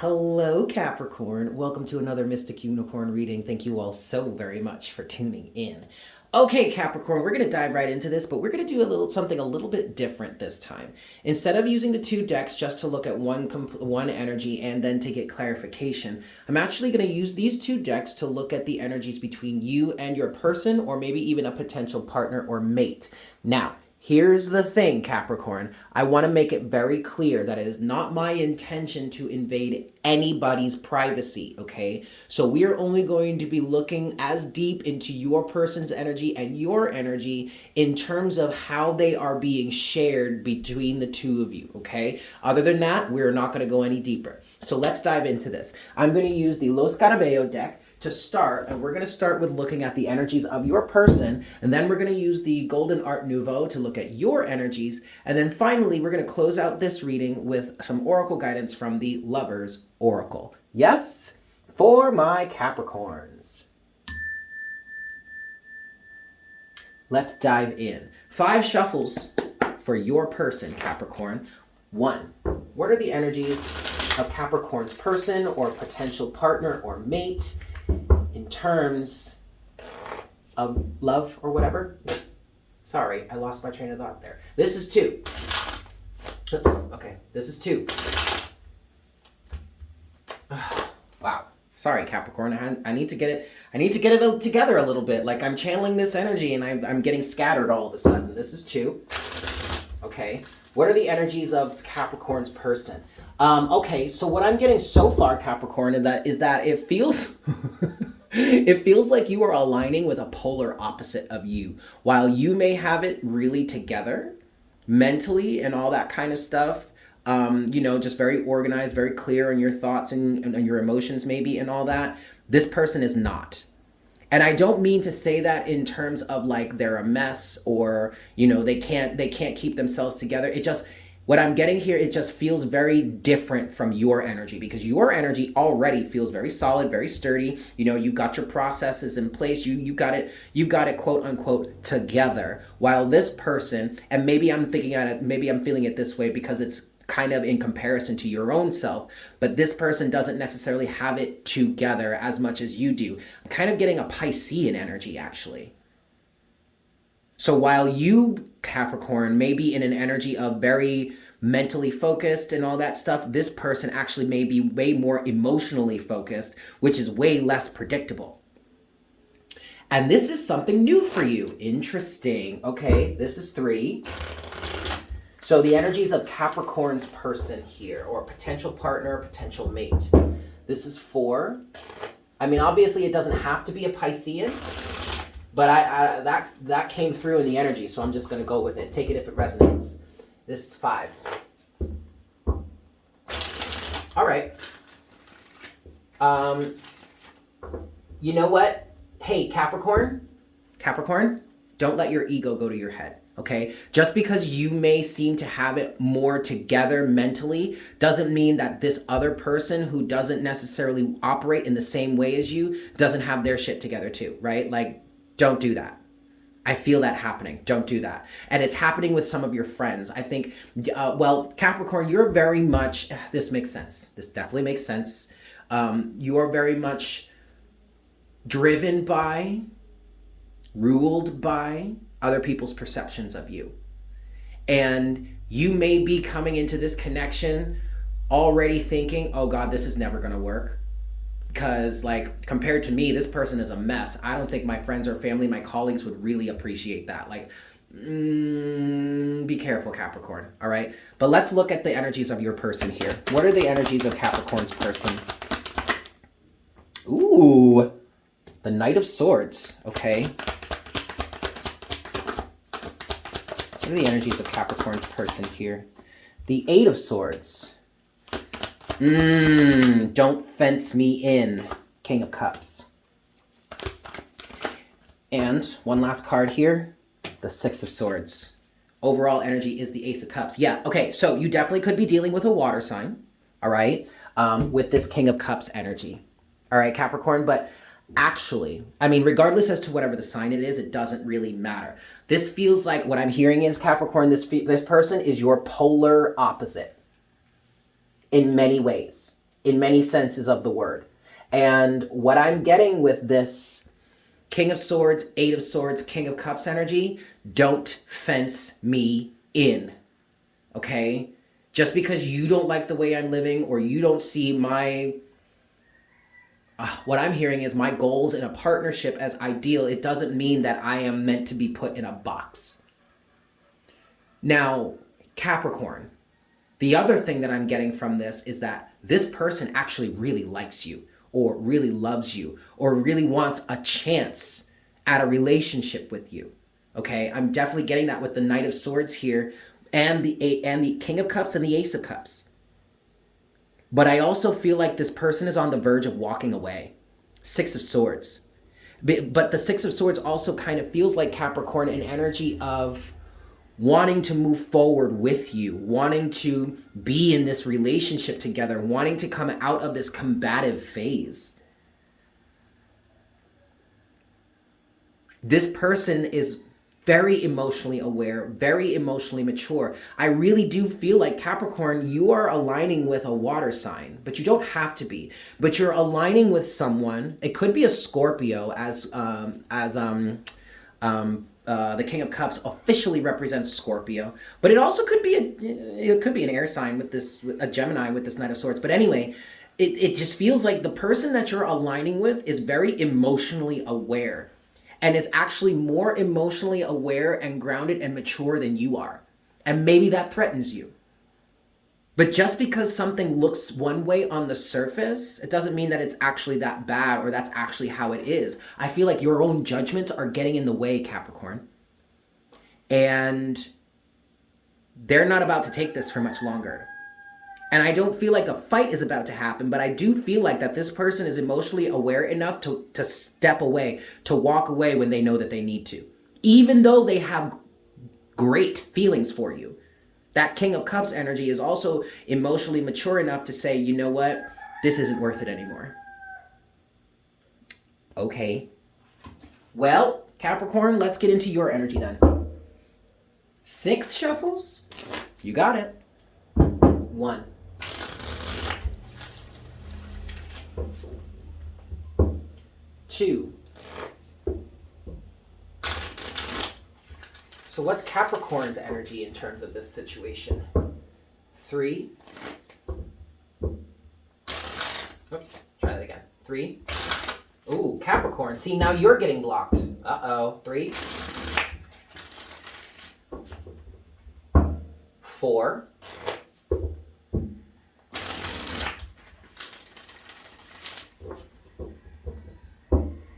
Hello, Capricorn. Welcome to another Mystic Unicorn reading. Thank you all so very much for tuning in. Okay, Capricorn, we're going to dive right into this, but we're going to do something a little bit different this time. Instead of using the two decks just to look at one energy and then to get clarification, I'm actually going to use these two decks to look at the energies between you and your person, or maybe even a potential partner or mate. Now, here's the thing, Capricorn. I want to make it very clear that it is not my intention to invade anybody's privacy, okay? So we are only going to be looking as deep into your person's energy and your energy in terms of how they are being shared between the two of you, okay? Other than that, we're not going to go any deeper. So let's dive into this. I'm going to use the Los Carabeo deck to start, and we're going to start with looking at the energies of your person, and then we're going to use the Golden Art Nouveau to look at your energies, and then finally we're going to close out this reading with some oracle guidance from the Lover's Oracle. Yes, for my Capricorns. Let's dive in. 5 shuffles for your person, Capricorn. 1. What are the energies of Capricorn's person or potential partner or mate in terms of love or whatever? Sorry, I lost my train of thought there. This is 2. Oops, okay, this is 2. Wow. Sorry, Capricorn. I need to get it together a little bit. Like, I'm channeling this energy and I'm getting scattered all of a sudden. This is 2. Okay. What are the energies of Capricorn's person? Okay, so what I'm getting so far, Capricorn, is that it feels it feels like you are aligning with a polar opposite of you. While you may have it really together mentally and all that kind of stuff, just very organized, very clear in your thoughts and your emotions maybe and all that, this person is not. And I don't mean to say that in terms of like they're a mess or, they can't keep themselves together. What I'm getting here, it just feels very different from your energy, because your energy already feels very solid, very sturdy. You've got your processes in place. You've got it quote unquote together. While this person, and maybe I'm feeling it this way because it's kind of in comparison to your own self, but this person doesn't necessarily have it together as much as you do. I'm kind of getting a Piscean energy, actually. So while you, Capricorn, may be in an energy of very mentally focused and all that stuff, this person actually may be way more emotionally focused, which is way less predictable. And this is something new for you. Interesting. Okay, this is 3. So the energies of Capricorn's person here, or potential partner, potential mate. This is 4. I mean, obviously it doesn't have to be a Piscean, but that came through in the energy, so I'm just going to go with it. Take it if it resonates. This is 5. All right. You know what? Hey, Capricorn, don't let your ego go to your head. Okay, just because you may seem to have it more together mentally doesn't mean that this other person who doesn't necessarily operate in the same way as you doesn't have their shit together too, right? Like, don't do that. I feel that happening. Don't do that. And it's happening with some of your friends. I think, Capricorn, you're very much, this makes sense. This definitely makes sense. You are very much driven by, ruled by other people's perceptions of you. And you may be coming into this connection already thinking, oh God, this is never gonna work. Because like, compared to me, this person is a mess. I don't think my friends or family, my colleagues would really appreciate that. Like, be careful, Capricorn, all right? But let's look at the energies of your person here. What are the energies of Capricorn's person? Ooh, the Knight of Swords, okay. What are the energies of Capricorn's person here? The 8 of Swords. Don't fence me in. King of Cups. And one last card here. The 6 of Swords. Overall energy is the Ace of Cups. Yeah, okay, so you definitely could be dealing with a water sign, all right, with this King of Cups energy. All right, Capricorn, but actually, I mean, regardless as to whatever the sign it is, it doesn't really matter. This feels like, what I'm hearing is, Capricorn, this person is your polar opposite in many ways. in many senses of the word. And what I'm getting with this King of Swords, Eight of Swords, King of Cups energy, don't fence me in, okay? Just because you don't like the way I'm living or you don't see my, what I'm hearing is my goals in a partnership as ideal, it doesn't mean that I am meant to be put in a box. Now, Capricorn, the other thing that I'm getting from this is that this person actually really likes you or really loves you or really wants a chance at a relationship with you. Okay, I'm definitely getting that with the Knight of Swords here and the King of Cups and the Ace of Cups. But I also feel like this person is on the verge of walking away. Six of Swords. But the Six of Swords also kind of feels like Capricorn, an energy of wanting to move forward with you, wanting to be in this relationship together, wanting to come out of this combative phase. This person is very emotionally aware, very emotionally mature. I really do feel like Capricorn, you are aligning with a water sign, but you don't have to be. But you're aligning with someone. It could be a Scorpio, as the King of Cups officially represents Scorpio, but it also could be an air sign with a Gemini with this Knight of Swords. But anyway, it just feels like the person that you're aligning with is very emotionally aware and is actually more emotionally aware and grounded and mature than you are. And maybe that threatens you. But just because something looks one way on the surface, it doesn't mean that it's actually that bad or that's actually how it is. I feel like your own judgments are getting in the way, Capricorn. And they're not about to take this for much longer. And I don't feel like a fight is about to happen, but I do feel like that this person is emotionally aware enough to step away, to walk away when they know that they need to. Even though they have great feelings for you. That King of Cups energy is also emotionally mature enough to say, you know what? This isn't worth it anymore. Okay. Well, Capricorn, let's get into your energy then. 6 shuffles? You got it. 1. 2. So what's Capricorn's energy in terms of this situation? 3. Oops, try that again. 3. Ooh, Capricorn. See, now you're getting blocked. Uh-oh. 3. 4.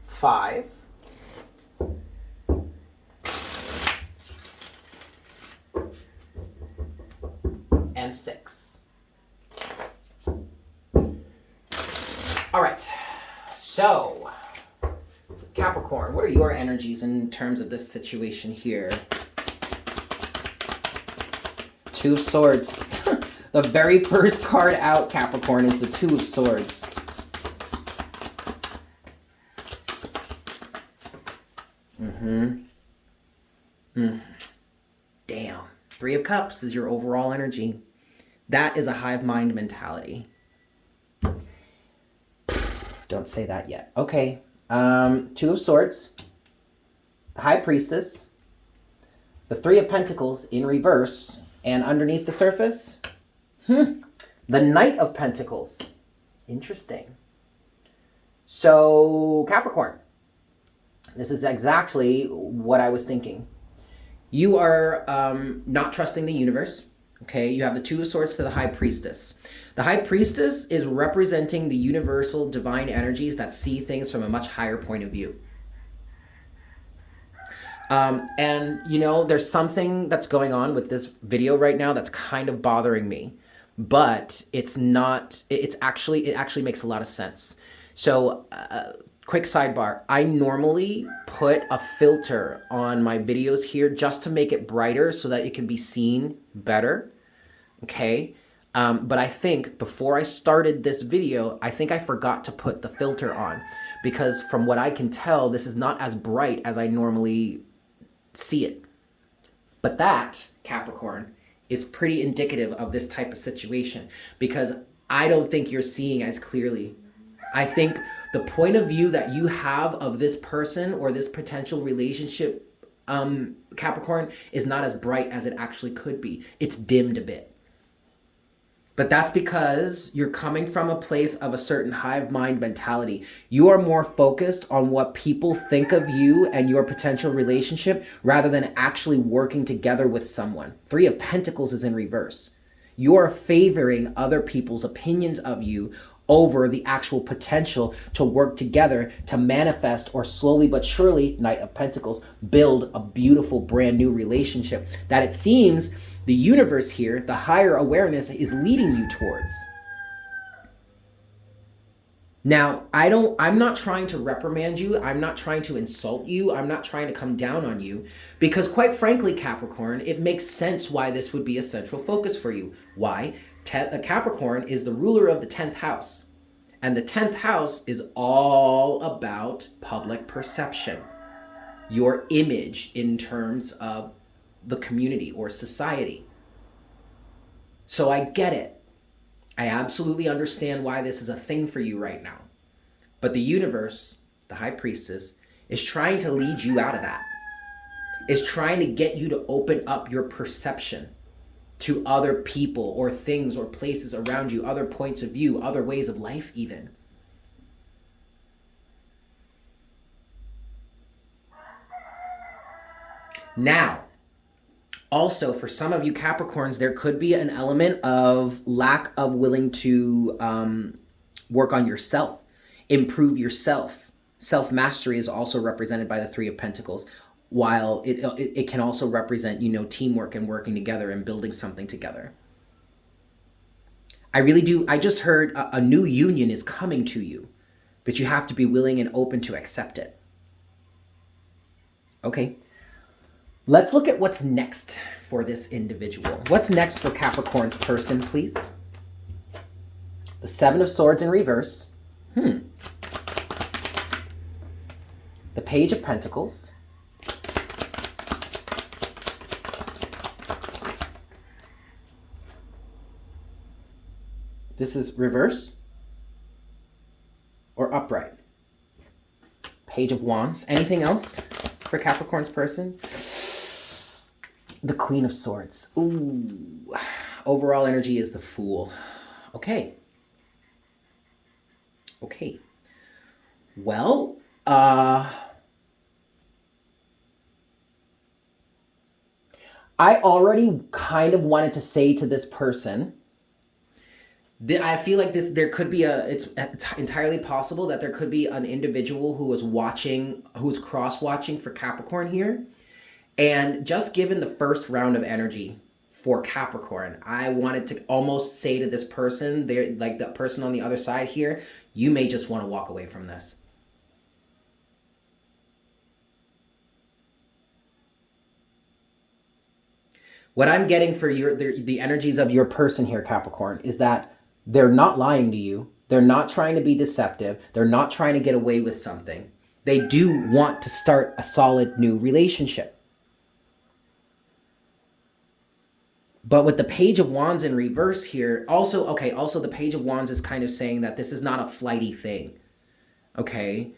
5. And 6. All right. So, Capricorn, what are your energies in terms of this situation here? 2 of Swords. The very first card out, Capricorn, is the 2 of Swords. Damn. 3 of Cups is your overall energy. That is a hive mind mentality. Don't say that yet. Okay. 2 of Swords. The High Priestess. The 3 of Pentacles in reverse. And underneath the surface, the Knight of Pentacles. Interesting. So, Capricorn. This is exactly what I was thinking. You are not trusting the universe. Okay, you have the 2 of Swords to the High Priestess. The High Priestess is representing the universal divine energies that see things from a much higher point of view. And, you know, there's something that's going on with this video right now that's kind of bothering me. But it's not, it actually makes a lot of sense. So, quick sidebar, I normally put a filter on my videos here just to make it brighter so that it can be seen better, okay? But I think before I started this video, I think I forgot to put the filter on because from what I can tell, this is not as bright as I normally see it. But that, Capricorn, is pretty indicative of this type of situation because I don't think you're seeing as clearly. I think the point of view that you have of this person or this potential relationship, Capricorn, is not as bright as it actually could be. It's dimmed a bit. But that's because you're coming from a place of a certain hive mind mentality. You are more focused on what people think of you and your potential relationship rather than actually working together with someone. Three of Pentacles is in reverse. You are favoring other people's opinions of you over the actual potential to work together to manifest or slowly but surely, Knight of Pentacles, build a beautiful brand new relationship that it seems the universe here, the higher awareness, is leading you towards. Now, I'm not trying to reprimand you. I'm not trying to insult you. I'm not trying to come down on you because quite frankly, Capricorn, it makes sense why this would be a central focus for you. Why? Capricorn is the ruler of the 10th house. And the 10th house is all about public perception. Your image in terms of the community or society. So I get it. I absolutely understand why this is a thing for you right now. But the universe, the high priestess, is trying to lead you out of that. Is trying to get you to open up your perception to other people or things or places around you, other points of view, other ways of life even. Now, also for some of you Capricorns, there could be an element of lack of willing to work on yourself, improve yourself. Self-mastery is also represented by the Three of Pentacles, while it can also represent, teamwork and working together and building something together. I really do. I just heard a new union is coming to you, but you have to be willing and open to accept it. Okay. Let's look at what's next for this individual. What's next for Capricorn's person, please? The Seven of Swords in reverse. The Page of Pentacles. This is reverse or upright? Page of Wands. Anything else for Capricorn's person? The Queen of Swords. Ooh. Overall energy is the Fool. Okay. Okay. Well, I already kind of wanted to say to this person, I feel like there could be it's entirely possible that there could be an individual who was cross-watching for Capricorn here. And just given the first round of energy for Capricorn, I wanted to almost say to this person, like the person on the other side here, you may just want to walk away from this. What I'm getting for the energies of your person here, Capricorn, is that they're not lying to you. They're not trying to be deceptive. They're not trying to get away with something. They do want to start a solid new relationship. But with the Page of Wands in reverse here, also the Page of Wands is kind of saying that this is not a flighty thing. Okay?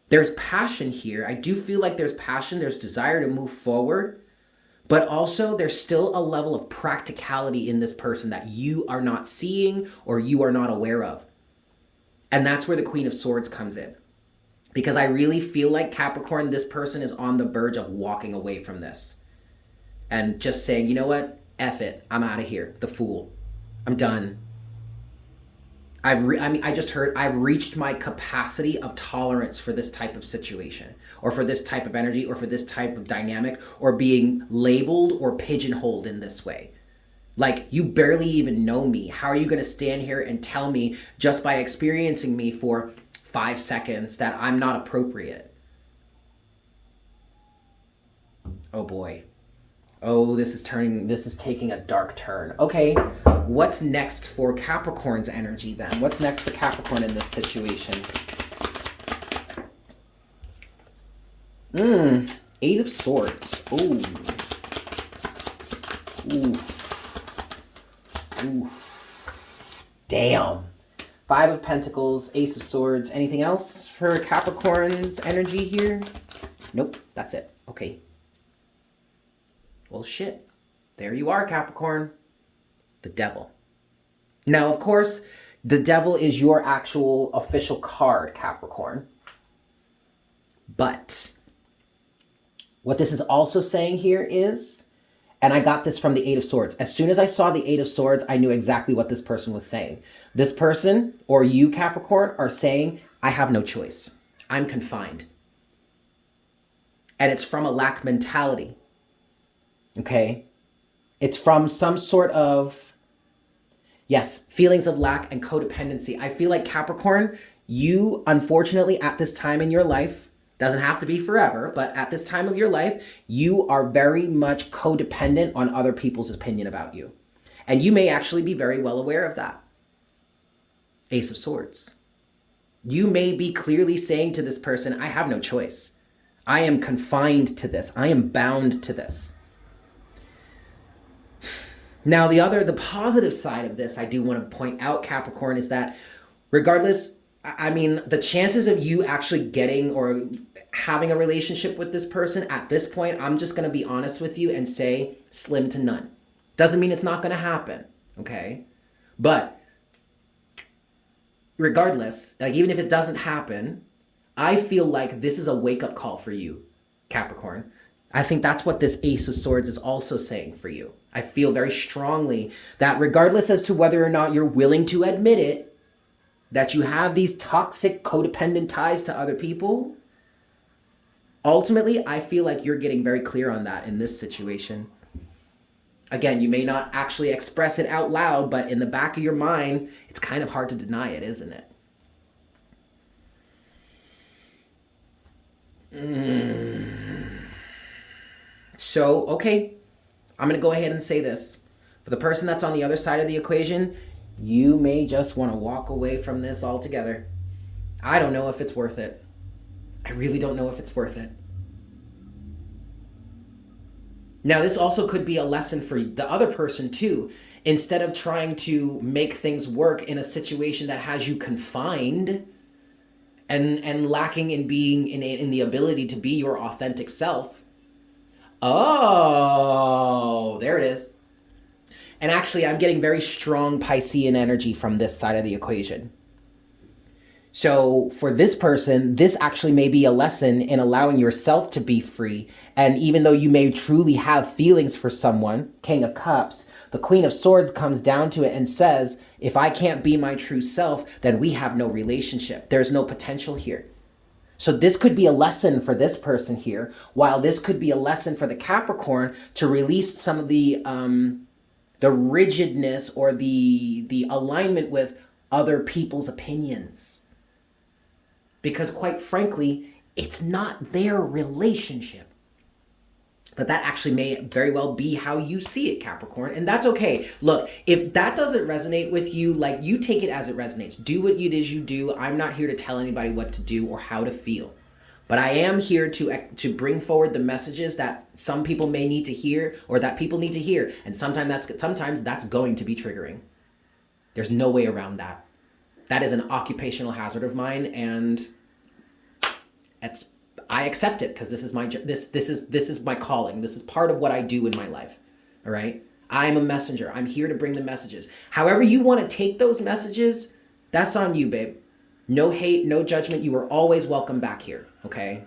There's passion here. I do feel like there's passion. There's desire to move forward. But also there's still a level of practicality in this person that you are not seeing or you are not aware of. And that's where the Queen of Swords comes in. Because I really feel like Capricorn, this person is on the verge of walking away from this. And just saying, you know what? F it. I'm out of here. The Fool. I'm done. I just heard I've reached my capacity of tolerance for this type of situation or for this type of energy or for this type of dynamic or being labeled or pigeonholed in this way. Like, you barely even know me. How are you going to stand here and tell me just by experiencing me for 5 seconds that I'm not appropriate? Oh boy. Oh, this is taking a dark turn. Okay, what's next for Capricorn's energy then? What's next for Capricorn in this situation? Eight of Swords. Ooh. Oof. Oof. Damn. Five of Pentacles, Ace of Swords. Anything else for Capricorn's energy here? Nope, that's it. Okay. Well, shit. There you are, Capricorn. The Devil. Now, of course, the Devil is your actual official card, Capricorn. But what this is also saying here is, and I got this from the Eight of Swords. As soon as I saw the Eight of Swords, I knew exactly what this person was saying. This person, or you, Capricorn, are saying, I have no choice. I'm confined. And it's from a lack mentality. Okay? It's from some sort of, yes, feelings of lack and codependency. I feel like Capricorn, you, unfortunately, at this time in your life, doesn't have to be forever, but at this time of your life, you are very much codependent on other people's opinion about you. And you may actually be very well aware of that. Ace of Swords. You may be clearly saying to this person, I have no choice. I am confined to this. I am bound to this. Now, the positive side of this, I do want to point out, Capricorn, is that regardless, I mean, the chances of you actually getting or having a relationship with this person at this point, I'm just going to be honest with you and say slim to none. Doesn't mean it's not going to happen, okay? But regardless, like even if it doesn't happen, I feel like this is a wake-up call for you, Capricorn. I think that's what this Ace of Swords is also saying for you. I feel very strongly that regardless as to whether or not you're willing to admit it, that you have these toxic, codependent ties to other people, ultimately, I feel like you're getting very clear on that in this situation. Again, you may not actually express it out loud, but in the back of your mind, it's kind of hard to deny it, isn't it? So, okay, I'm going to go ahead and say this. For the person that's on the other side of the equation, you may just want to walk away from this altogether. I don't know if it's worth it. I really don't know if it's worth it. Now, this also could be a lesson for the other person too. Instead of trying to make things work in a situation that has you confined and lacking in being in the ability to be your authentic self. Oh, there it is. And actually, I'm getting very strong Piscean energy from this side of the equation. So for this person, this actually may be a lesson in allowing yourself to be free. And even though you may truly have feelings for someone, King of Cups, the Queen of Swords comes down to it and says, if I can't be my true self, then we have no relationship. There's no potential here. So this could be a lesson for this person here, while this could be a lesson for the Capricorn to release some of the rigidness or the alignment with other people's opinions. Because quite frankly, it's not their relationship. But that actually may very well be how you see it, Capricorn. And that's okay. Look, if that doesn't resonate with you, like, you take it as it resonates. Do what it is you do. I'm not here to tell anybody what to do or how to feel. But I am here to bring forward the messages that some people may need to hear or that people need to hear. And sometimes that's going to be triggering. There's no way around that. That is an occupational hazard of mine, and I accept it because this is my calling. This is part of what I do in my life. All right? I'm a messenger. I'm here to bring the messages. However you want to take those messages, that's on you, babe. No hate, no judgment. You are always welcome back here, okay?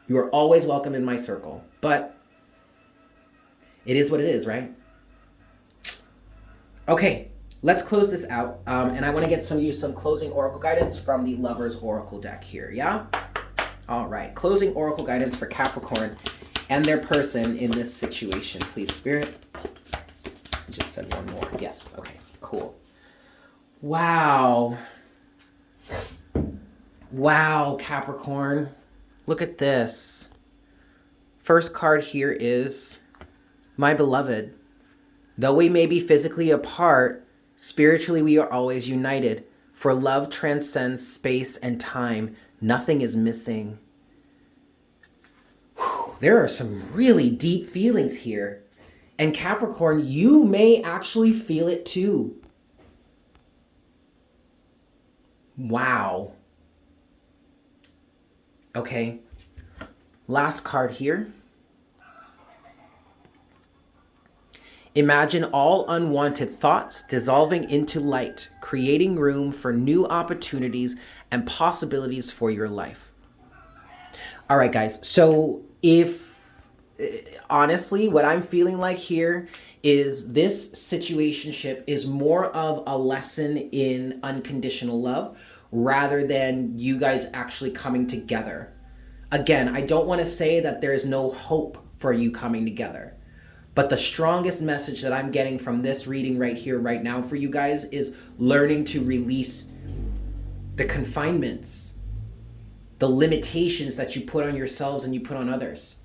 You are always welcome in my circle. But it is what it is, right? Okay, let's close this out. And I want to get some closing oracle guidance from the Lover's Oracle deck here, yeah? All right, closing oracle guidance for Capricorn and their person in this situation. Please, Spirit. I just said one more. Yes, okay, cool. Wow. Wow, Capricorn. Look at this. First card here is my beloved. Though we may be physically apart, spiritually we are always united. For love transcends space and time. Nothing is missing. Whew, there are some really deep feelings here. And Capricorn, you may actually feel it too. Wow. Okay. Last card here. Imagine all unwanted thoughts dissolving into light, creating room for new opportunities and possibilities for your life. All right, guys. So if honestly, what I'm feeling like here is this situationship is more of a lesson in unconditional love rather than you guys actually coming together. Again, I don't want to say that there's no hope for you coming together. But the strongest message that I'm getting from this reading right here, right now for you guys is learning to release the confinements, the limitations that you put on yourselves and you put on others.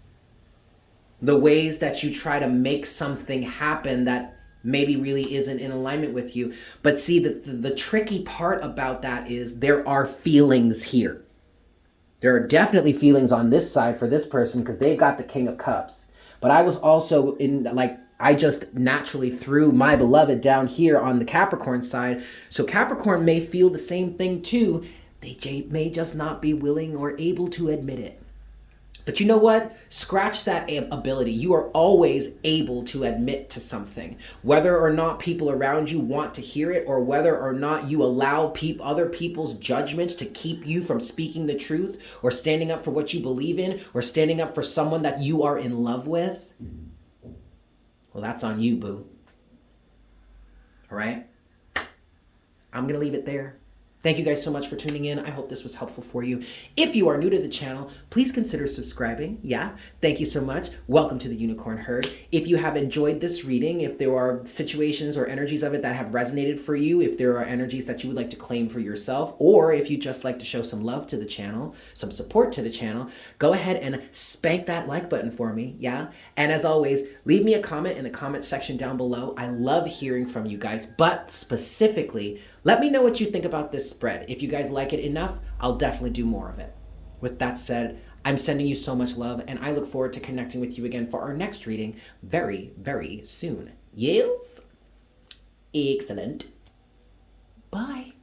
The ways that you try to make something happen that maybe really isn't in alignment with you. But see, the tricky part about that is there are feelings here. There are definitely feelings on this side for this person because they've got the King of Cups. But I was also I just naturally threw my beloved down here on the Capricorn side. So Capricorn may feel the same thing too. They may just not be willing or able to admit it. But you know what? Scratch that ability. You are always able to admit to something. Whether or not people around you want to hear it, or whether or not you allow other people's judgments to keep you from speaking the truth, or standing up for what you believe in, or standing up for someone that you are in love with, well, that's on you, boo. All right? I'm going to leave it there. Thank you guys so much for tuning in. I hope this was helpful for you. If you are new to the channel, please consider subscribing. Yeah, thank you so much. Welcome to the Unicorn Herd. If you have enjoyed this reading, if there are situations or energies of it that have resonated for you, if there are energies that you would like to claim for yourself, or if you just like to show some love to the channel, some support to the channel, go ahead and spank that like button for me. Yeah, and as always, leave me a comment in the comment section down below. I love hearing from you guys, but specifically, let me know what you think about this spread. If you guys like it enough, I'll definitely do more of it. With that said, I'm sending you so much love, and I look forward to connecting with you again for our next reading very, very soon. Yes? Excellent. Bye.